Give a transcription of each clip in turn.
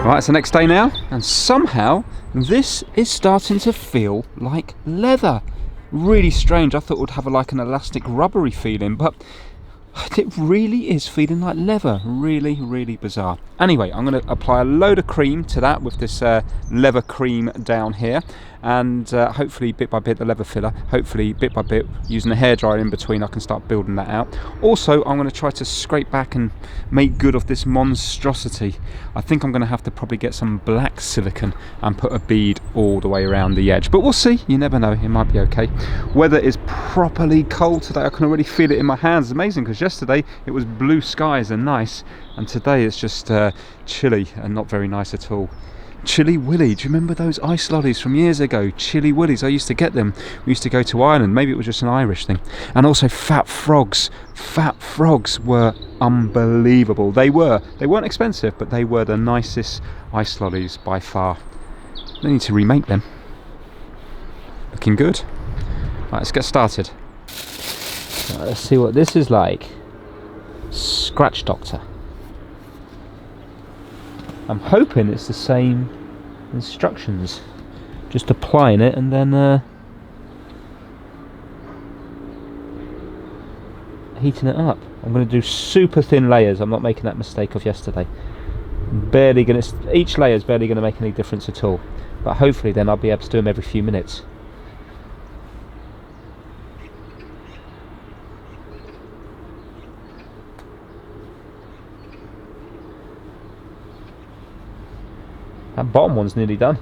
Right, it's the next day now, and somehow this is starting to feel like leather. Really strange. I thought it would have like an elastic rubbery feeling, but it really is feeling like leather. Really, really bizarre. Anyway, I'm going to apply a load of cream to that with this leather cream down here, and hopefully bit by bit the leather filler, hopefully bit by bit using a hairdryer in between I can start building that out. Also, I'm going to try to scrape back and make good of this monstrosity. I think I'm going to have to probably get some black silicone and put a bead all the way around the edge, but we'll see. You never know, it might be okay. Weather is properly cold today. I can already feel it in my hands. It's amazing, because yesterday it was blue skies and nice, and today it's just chilly and not very nice at all. Chilly Willy, do you remember those ice lollies from years ago? Chilly Willies, I used to get them. We used to go to Ireland, maybe it was just an Irish thing. And also fat frogs. Fat frogs were unbelievable. They weren't expensive, but they were the nicest ice lollies by far. They need to remake them. Looking good. Right, let's get started. Right, let's see what this is like. Scratch Doctor. I'm hoping it's the same instructions, just applying it and then heating it up. I'm going to do super thin layers. I'm not making that mistake of yesterday. Each layer is barely going to make any difference at all, but hopefully then I'll be able to do them every few minutes. That bottom one's nearly done.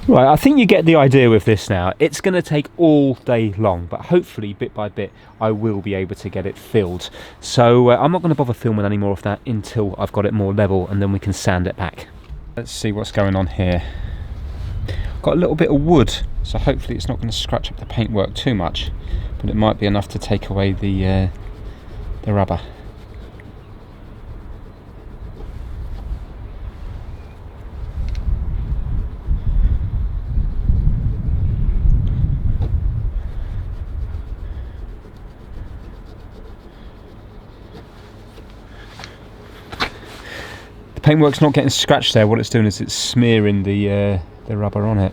Right, I think you get the idea with this now. It's going to take all day long, but hopefully bit by bit I will be able to get it filled. So I'm not going to bother filming any more of that until I've got it more level, and then we can sand it back. Let's see what's going on here. Got a little bit of wood, so hopefully it's not going to scratch up the paintwork too much, but it might be enough to take away the rubber. The paintwork's not getting scratched there. What it's doing is it's smearing the rubber on it.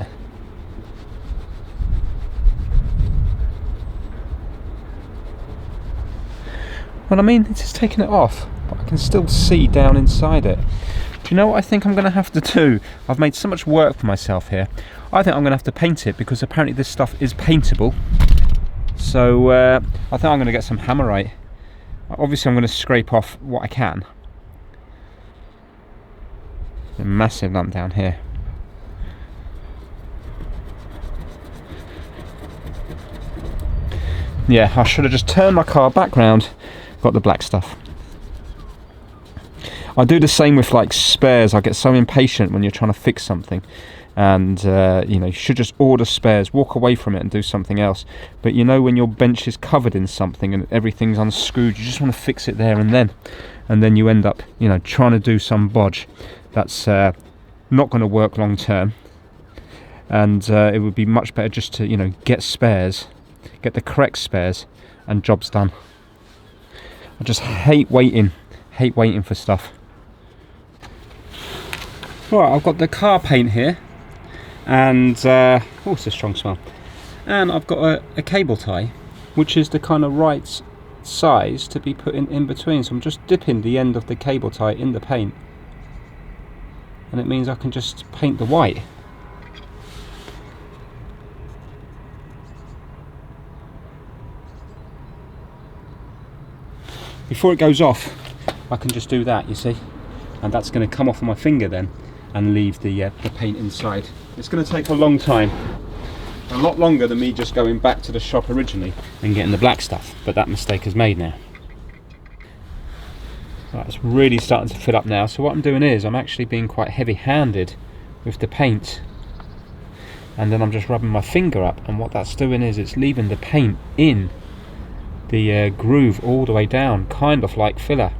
Well, I mean, it's taking it off, but I can still see down inside it. Do you know what I think I'm going to have to do? I've made so much work for myself here. I think I'm going to have to paint it, because apparently this stuff is paintable. So I think I'm going to get some Hammerite. Obviously I'm going to scrape off what I can. A massive lump down here. Yeah, I should have just turned my car back round, got the black stuff. I do the same with like spares. I get so impatient when you're trying to fix something, and you know, you should just order spares, walk away from it and do something else. But you know, when your bench is covered in something and everything's unscrewed, you just want to fix it there and then you end up, you know, trying to do some bodge that's not going to work long term. And it would be much better just to, you know, get spares, get the correct spares, and job's done. I just hate waiting for stuff. Right, I've got the car paint here, and oh, it's a strong smell. And I've got a cable tie, which is the kind of right size to be put in between. So I'm just dipping the end of the cable tie in the paint, and it means I can just paint the white. Before it goes off, I can just do that, you see, and that's going to come off of my finger then and leave the paint inside. It's going to take a long time, a lot longer than me just going back to the shop originally and getting the black stuff, but that mistake is made now. Right, it's really starting to fill up now, so what I'm doing is I'm actually being quite heavy-handed with the paint, and then I'm just rubbing my finger up, and what that's doing is it's leaving the paint in the groove all the way down, kind of like filler.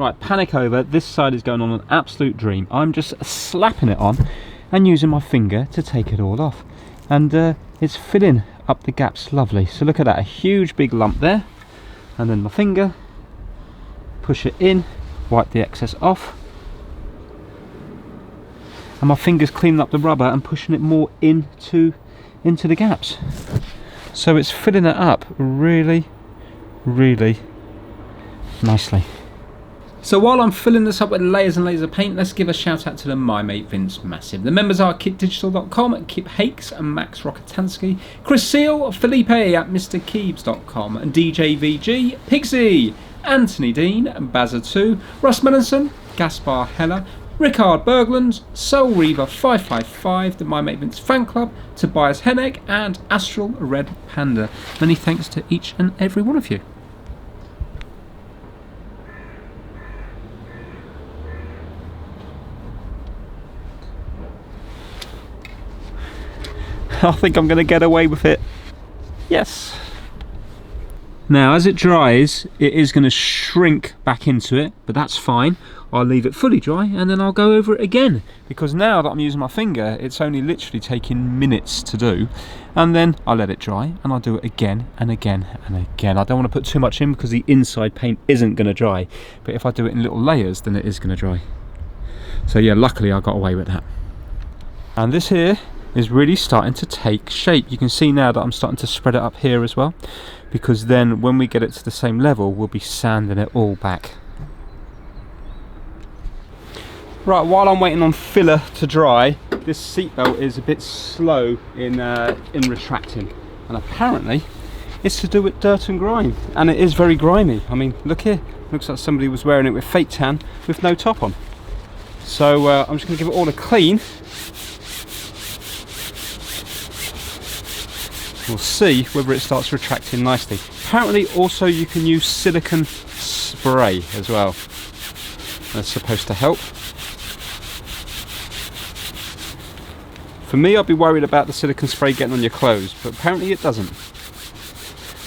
Right, panic over. This side is going on an absolute dream. I'm just slapping it on and using my finger to take it all off. And it's filling up the gaps lovely. So look at that, a huge big lump there. And then my finger, push it in, wipe the excess off. And my finger's cleaning up the rubber and pushing it more into the gaps. So it's filling it up really, really nicely. So while I'm filling this up with layers and layers of paint, let's give a shout out to the My Mate Vince Massive. The members are kitdigital.com, Kip Hakes and Max Rokotansky, Chris Seal, Felipe at MrKeebs.com, and DJ VG, Pigsy, Anthony Dean, Bazza2, Russ Melanson, Gaspar Heller, Rickard Bergland, Soul Reaver 555, the My Mate Vince Fan Club, Tobias Hennig, and Astral Red Panda. Many thanks to each and every one of you. I think I'm going to get away with it. Yes. Now as it dries, it is going to shrink back into it, but that's fine. I'll leave it fully dry and then I'll go over it again, because now that I'm using my finger, it's only literally taking minutes to do. And then I'll let it dry and I'll do it again and again and again. I don't want to put too much in because the inside paint isn't going to dry, but if I do it in little layers, then it is going to dry. So yeah, luckily I got away with that. And this here is really starting to take shape. You can see now that I'm starting to spread it up here as well, because then when we get it to the same level, we'll be sanding it all back. Right, while I'm waiting on filler to dry, this seatbelt is a bit slow in retracting, and apparently it's to do with dirt and grime, and it is very grimy. I mean, look here, looks like somebody was wearing it with fake tan with no top on. So I'm just going to give it all a clean. We'll see whether it starts retracting nicely. Apparently also you can use silicone spray as well. That's supposed to help. For me, I'd be worried about the silicone spray getting on your clothes, but apparently it doesn't.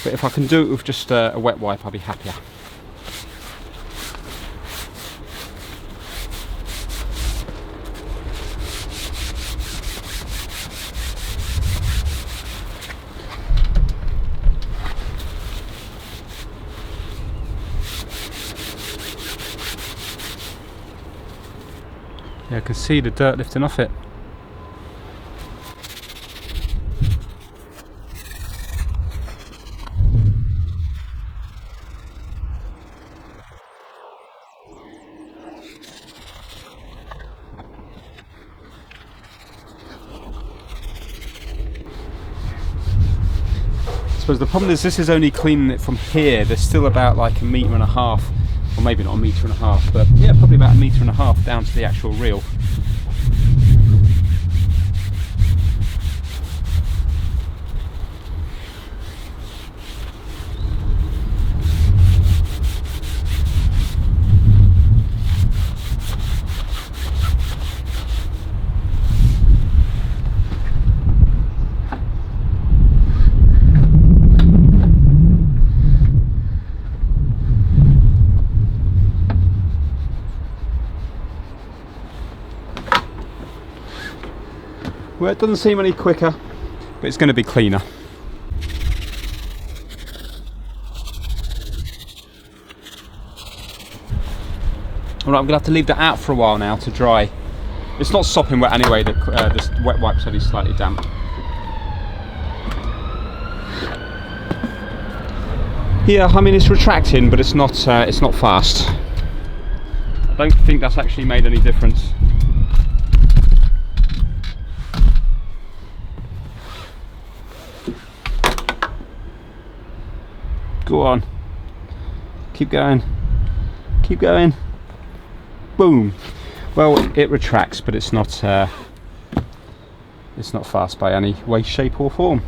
But if I can do it with just a wet wipe, I'll be happier. Yeah, I can see the dirt lifting off it. I suppose the problem is this is only cleaning it from here. There's still about like 1.5 meters, or maybe not 1.5 meters, but yeah, probably about 1.5 meters down to the actual reel. Well, it doesn't seem any quicker, but it's going to be cleaner. Alright, I'm going to have to leave that out for a while now to dry. It's not sopping wet anyway, this wet wipe's only slightly damp. Yeah, I mean it's retracting, but it's not fast. I don't think that's actually made any difference. Go on, keep going, keep going. Boom. Well, it retracts, but it's not fast by any way, shape or form.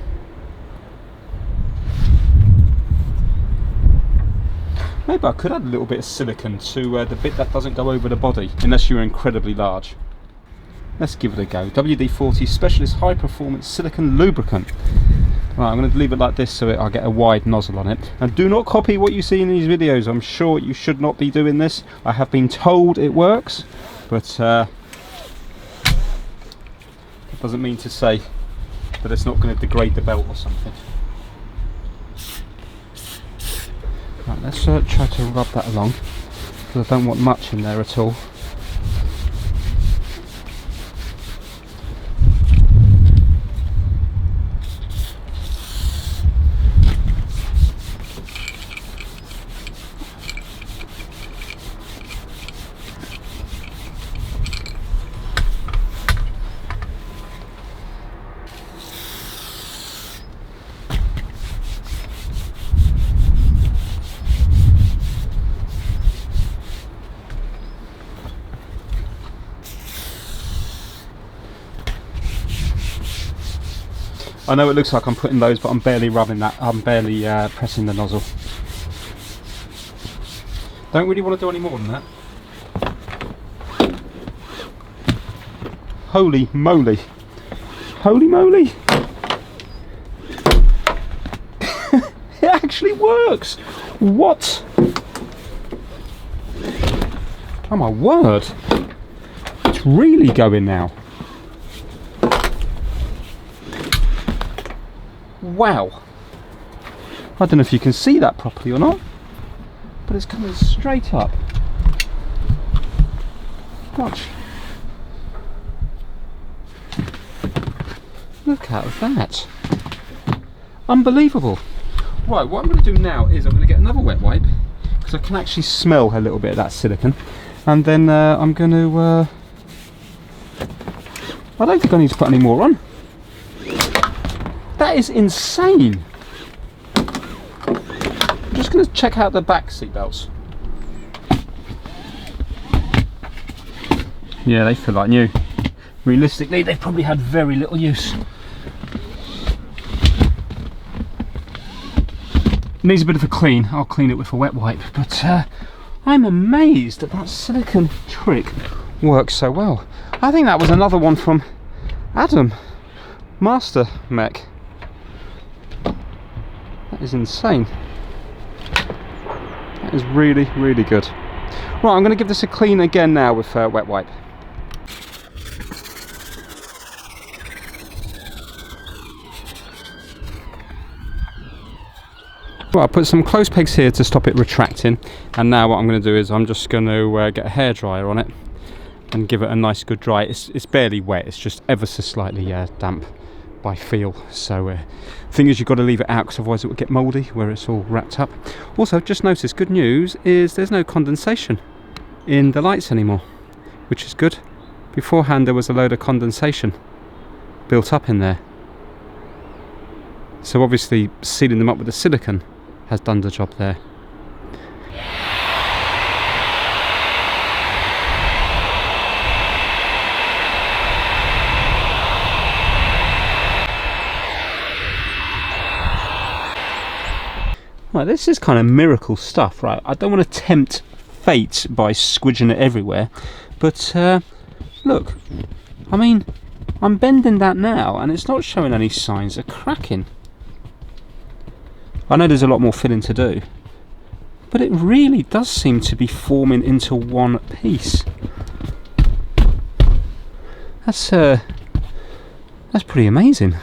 Maybe I could add a little bit of silicone to the bit that doesn't go over the body, unless you're incredibly large. Let's give it a go. WD-40 Specialist High Performance Silicone Lubricant. Right, I'm going to leave it like this so I'll get a wide nozzle on it. And do not copy what you see in these videos. I'm sure you should not be doing this. I have been told it works, but that doesn't mean to say that it's not going to degrade the belt or something. Right, let's try to rub that along, because I don't want much in there at all. I know it looks like I'm putting those, but I'm barely rubbing that. I'm barely pressing the nozzle. Don't really want to do any more than that. Holy moly! Holy moly! It actually works! What? Oh my word! It's really going now. Wow! I don't know if you can see that properly or not, but it's coming straight up. Watch. Look at that. Unbelievable. Right, what I'm going to do now is I'm going to get another wet wipe, because I can actually smell a little bit of that silicone, and then I'm going to... I don't think I need to put any more on. That is insane. I'm just going to check out the back seat belts. Yeah, they feel like new. Realistically, they've probably had very little use. Needs a bit of a clean. I'll clean it with a wet wipe, but I'm amazed that that silicone trick works so well. I think that was another one from Adam, Master Mech. That is insane. That is really, really good. Right, I'm going to give this a clean again now with wet wipe. Well, I put some close pegs here to stop it retracting, and now what I'm going to do is I'm just going to get a hairdryer on it and give it a nice good dry. It's barely wet, it's just ever so slightly damp by feel, so thing is you've got to leave it out, because otherwise it will get mouldy where it's all wrapped up. Also, just noticed, good news is there's no condensation in the lights anymore, which is good. Beforehand there was a load of condensation built up in there, so obviously sealing them up with the silicone has done the job there. Right, this is kind of miracle stuff, right? I don't want to tempt fate by squidging it everywhere, but look, I mean, I'm bending that now and it's not showing any signs of cracking. I know there's a lot more filling to do, but it really does seem to be forming into one piece. That's pretty amazing.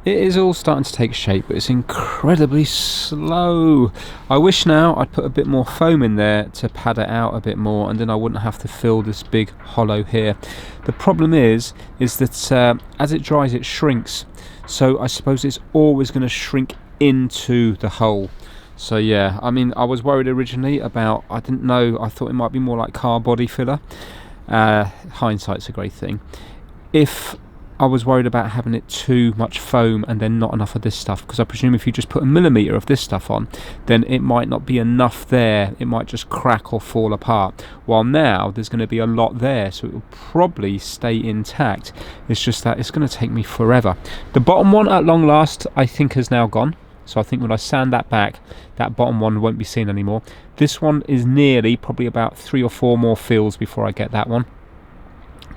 It is all starting to take shape, but it's incredibly slow. I wish now I'd put a bit more foam in there to pad it out a bit more, and then I wouldn't have to fill this big hollow here. The problem is that as it dries it shrinks, so I suppose it's always going to shrink into the hole. So yeah, I mean, I was worried originally about, I didn't know, I thought it might be more like car body filler. Hindsight's a great thing. If I was worried about having it too much foam and then not enough of this stuff, because I presume if you just put a millimetre of this stuff on, then it might not be enough there, it might just crack or fall apart, while now there's going to be a lot there, so it will probably stay intact. It's just that it's going to take me forever. The bottom one at long last I think has now gone, so I think when I sand that back, that bottom one won't be seen anymore. This one is nearly, probably about 3 or 4 more fills before I get that one.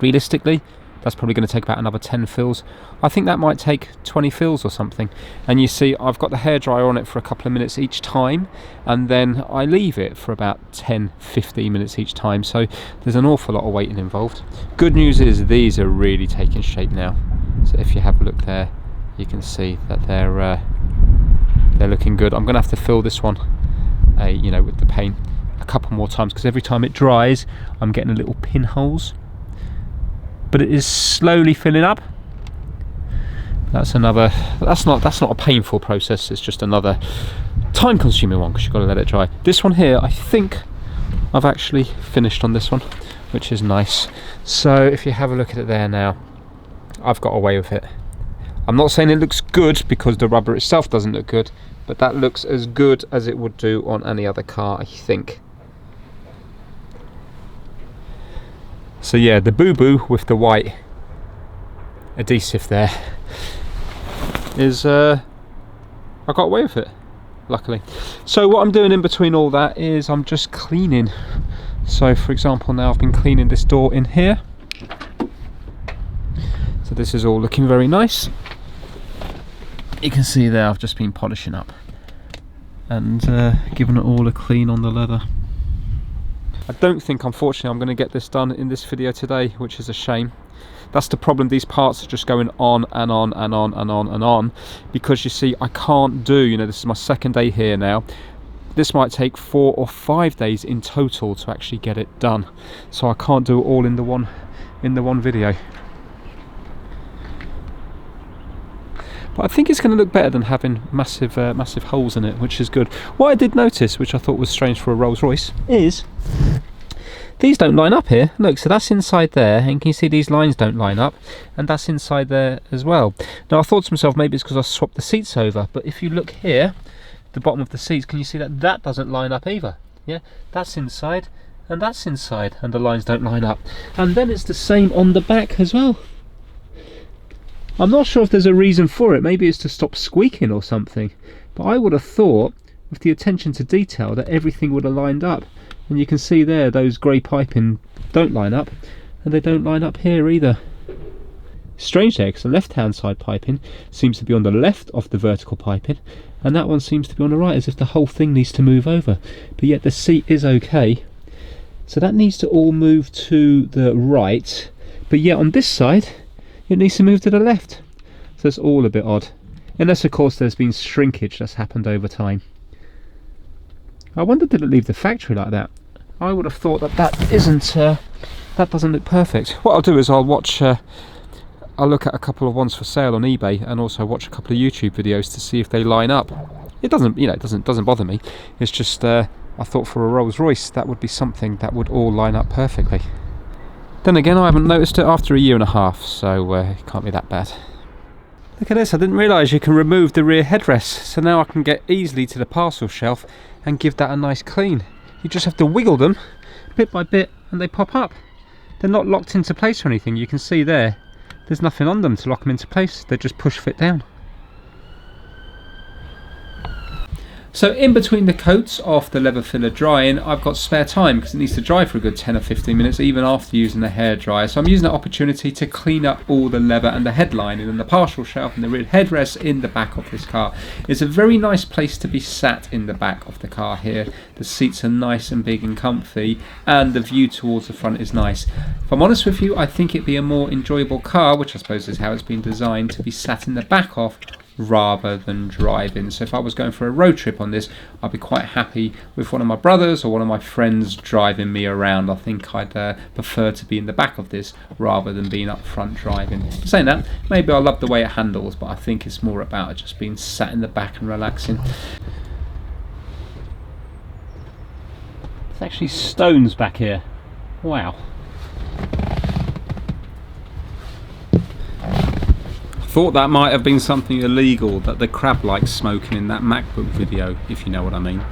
Realistically, that's probably going to take about another 10 fills. I think that might take 20 fills or something. And you see I've got the hairdryer on it for a couple of minutes each time, and then I leave it for about 10-15 minutes each time, so there's an awful lot of waiting involved. Good news is these are really taking shape now, so if you have a look there you can see that they're looking good. I'm going to have to fill this one you know, with the paint a couple more times, because every time it dries I'm getting little pinholes, but it is slowly filling up. That's not a painful process, it's just another time consuming one because you've got to let it dry. This one here, I think I've actually finished on this one, which is nice. So if you have a look at it there now, I've got away with it. I'm not saying it looks good because the rubber itself doesn't look good, but that looks as good as it would do on any other car, I think. So yeah, the boo-boo with the white adhesive there is, I got away with it, luckily. So what I'm doing in between all that is I'm just cleaning. So for example, now I've been cleaning this door in here. So this is all looking very nice. You can see there I've just been polishing up and giving it all a clean on the leather. I don't think, unfortunately, I'm going to get this done in this video today, which is a shame. That's the problem, these parts are just going on and on and on and on and on, because you see I can't do, you know, this is my second day here now. This might take 4 or 5 days in total to actually get it done, so I can't do it all in the one video. But I think it's going to look better than having massive holes in it, which is good. What I did notice, which I thought was strange for a Rolls Royce, is these don't line up here. Look, so that's inside there, and can you see these lines don't line up? And that's inside there as well. Now I thought to myself, maybe it's because I swapped the seats over, but if you look here, the bottom of the seats, can you see that that doesn't line up either? Yeah, that's inside, and that's inside, and the lines don't line up. And then it's the same on the back as well. I'm not sure if there's a reason for it, maybe it's to stop squeaking or something, but I would have thought with the attention to detail that everything would have lined up. And you can see there those grey piping don't line up, and they don't line up here either. Strange there, because the left hand side piping seems to be on the left of the vertical piping, and that one seems to be on the right, as if the whole thing needs to move over, but yet the seat is okay. So that needs to all move to the right, but yet on this side it needs to move to the left. So it's all a bit odd, unless of course there's been shrinkage that's happened over time. I wonder, did it leave the factory like that? I would have thought that that doesn't look perfect. What I'll do is I'll watch I'll look at a couple of ones for sale on eBay, and also watch a couple of YouTube videos to see if they line up. It doesn't, you know, it doesn't bother me. It's just I thought for a Rolls Royce that would be something that would all line up perfectly. Then again, I haven't noticed it after a year and a half, so it can't be that bad. Look at this, I didn't realise you can remove the rear headrest, so now I can get easily to the parcel shelf and give that a nice clean. You just have to wiggle them bit by bit and they pop up. They're not locked into place or anything. You can see there's nothing on them to lock them into place, they just push fit down. So in between the coats of the leather filler drying, I've got spare time because it needs to dry for a good 10 or 15 minutes even after using the hairdryer. So I'm using that opportunity to clean up all the leather and the headlining and the partial shelf and the rear headrest in the back of this car. It's a very nice place to be sat in the back of the car here. The seats are nice and big and comfy, and the view towards the front is nice. If I'm honest with you, I think it'd be a more enjoyable car, which I suppose is how it's been designed, to be sat in the back of rather than driving. So if I was going for a road trip on this, I'd be quite happy with one of my brothers or one of my friends driving me around. I think I'd prefer to be in the back of this rather than being up front driving. Saying that, maybe I love the way it handles, but I think it's more about just being sat in the back and relaxing. There's actually stones back here. Wow. Thought that might have been something illegal that the crab likes smoking in that MacBook video, if you know what I mean.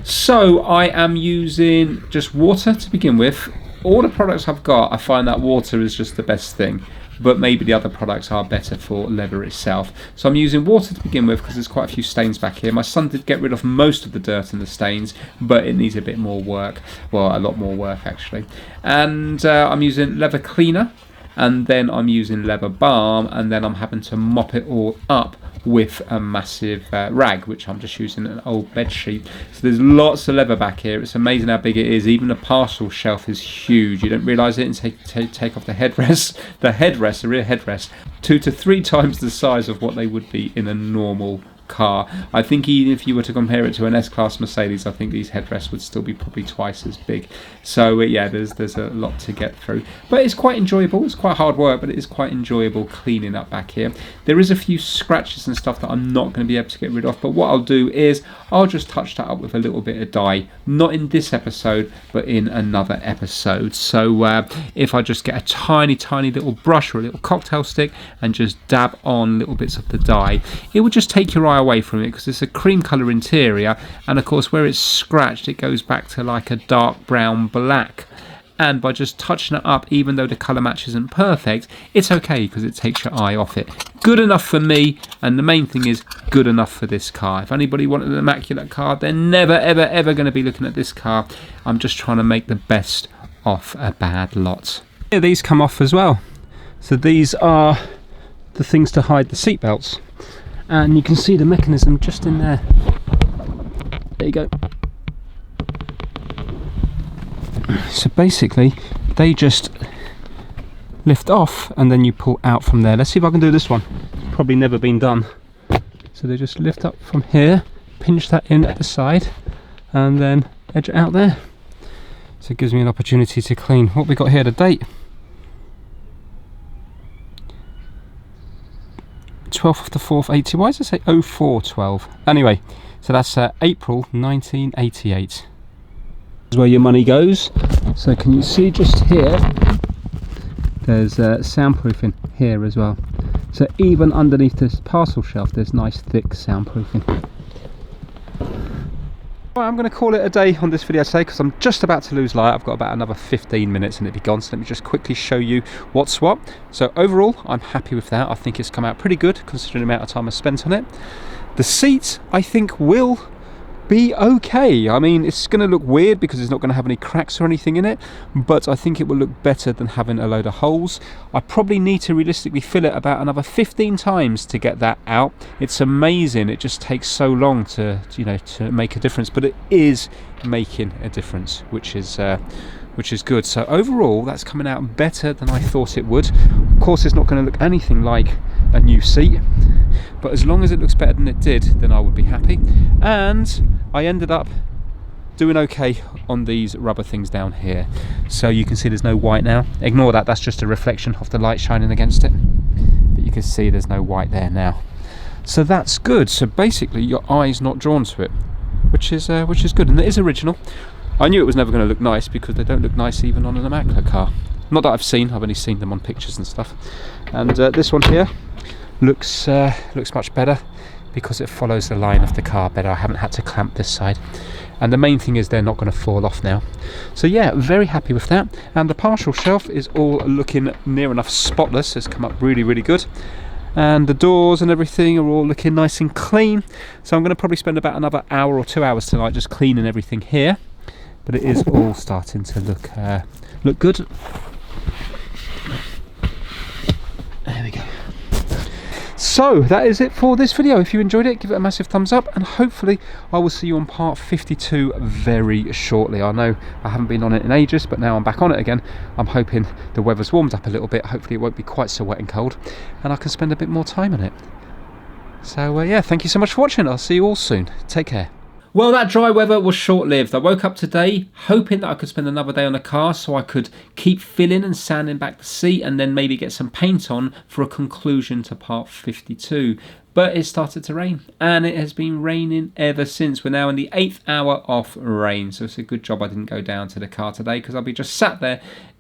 So I am using just water to begin with. All the products I've got, I find that water is just the best thing. but maybe the other products are better for leather itself. So I'm using water to begin with because there's quite a few stains back here. My son did get rid of most of the dirt and the stains, but it needs a bit more work. Well, a lot more work actually. And I'm using leather cleaner, and then I'm using leather balm, and then I'm having to mop it all up with a massive rag, which I'm just using an old bed sheet. So there's lots of leather back here. It's amazing how big it is. Even the parcel shelf is huge. You don't realise it until you take off the headrest. The rear headrest, 2 to 3 times the size of what they would be in a normal car. I think even if you were to compare it to an S-Class Mercedes, I think these headrests would still be probably twice as big. So yeah, there's a lot to get through, but it's quite enjoyable. It's quite hard work, but it is quite enjoyable cleaning up back here. There is a few scratches and stuff that I'm not going to be able to get rid of, but what I'll do is I'll just touch that up with a little bit of dye, not in this episode but in another episode. So if I just get a tiny little brush or a little cocktail stick and just dab on little bits of the dye, it will just take your eye away from it, because it's a cream colour interior, and of course where it's scratched it goes back to like a dark brown black, and by just touching it up, even though the colour match isn't perfect, it's okay because it takes your eye off it. Good enough for me, and the main thing is good enough for this car. If anybody wanted an immaculate car, they're never ever going to be looking at this car. I'm just trying to make the best of a bad lot. Yeah, these come off as well. So these are the things to hide the seat belts, and you can see the mechanism just in there. There you go. So basically they just lift off and then you pull out from there. Let's see if I can do this one. It's probably never been done. So they just lift up from here, pinch that in at the side, and then edge it out there. So it gives me an opportunity to clean. What we got here, the date, 12th of the 4th 80. Why does it say 0412? Anyway, so that's April 1988. This is where your money goes. So can you see just here, there's soundproofing here as well. So even underneath this parcel shelf there's nice thick soundproofing. Right, I'm going to call it a day on this video today because I'm just about to lose light. I've got about another 15 minutes and it'll be gone. So let me just quickly show you what's what. So overall, I'm happy with that. I think it's come out pretty good considering the amount of time I spent on it. The seat, I think, will be okay. I mean, it's going to look weird because it's not going to have any cracks or anything in it, but I think it will look better than having a load of holes. I probably need to realistically fill it about another 15 times to get that out. It's amazing. It just takes so long to, you know, to make a difference, but it is making a difference, which is good. So overall, that's coming out better than I thought it would. Of course, it's not going to look anything like a new seat, but as long as it looks better than it did, then I would be happy. And I ended up doing okay on these rubber things down here. So you can see there's no white now. Ignore that, that's just a reflection of the light shining against it. But you can see there's no white there now. So that's good. So basically your eye's not drawn to it, which is good. And it is original. I knew it was never going to look nice because they don't look nice even on an immaculate car. Not that I've only seen them on pictures and stuff. And this one here looks much better because it follows the line of the car better. I haven't had to clamp this side, and the main thing is they're not going to fall off now. So yeah, very happy with that. And the partial shelf is all looking near enough spotless. It's come up really good, and the doors and everything are all looking nice and clean. So I'm going to probably spend about another hour or 2 hours tonight just cleaning everything here, but it is all starting to look good. There we go. So that is it for this video. If you enjoyed it, give it a massive thumbs up, and hopefully I will see you on part 52 very shortly. I know I haven't been on it in ages, but now I'm back on it again. I'm hoping the weather's warmed up a little bit. Hopefully it won't be quite so wet and cold, and I can spend a bit more time on it. So yeah, thank you so much for watching. I'll see you all soon. Take care. Well, that dry weather was short-lived. I woke up today hoping that I could spend another day on the car so I could keep filling and sanding back the seat and then maybe get some paint on for a conclusion to part 52. But it started to rain, and it has been raining ever since. We're now in the 8th hour of rain, so it's a good job I didn't go down to the car today, because I'll be just sat there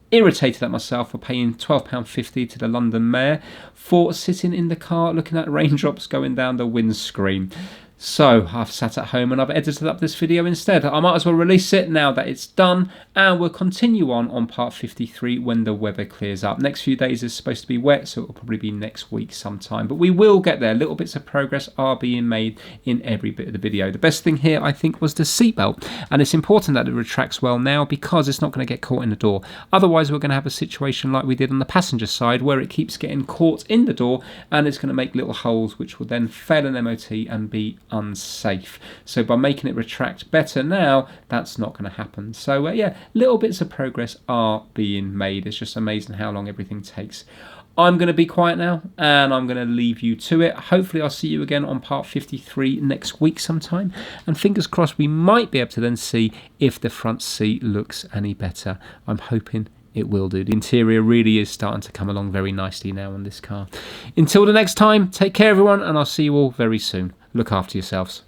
irritated at myself for paying £12.50 to the London Mayor for sitting in the car looking at raindrops going down the windscreen. So I've sat at home and I've edited up this video instead. I might as well release it now that it's done, and we'll continue on part 53 when the weather clears up. Next few days is supposed to be wet, so it'll probably be next week sometime, but we will get there. Little bits of progress are being made in every bit of the video. The best thing here, I think, was the seatbelt, and it's important that it retracts well now because it's not going to get caught in the door. Otherwise we're going to have a situation like we did on the passenger side where it keeps getting caught in the door and it's going to make little holes which will then fail an MOT and be unsafe. So by making it retract better now, that's not going to happen. So yeah, little bits of progress are being made. It's just amazing how long everything takes. I'm going to be quiet now and I'm going to leave you to it. Hopefully I'll see you again on part 53 next week sometime, and fingers crossed we might be able to then see if the front seat looks any better. I'm hoping it will do. The interior really is starting to come along very nicely now on this car. Until the next time, take care everyone, and I'll see you all very soon. Look after yourselves.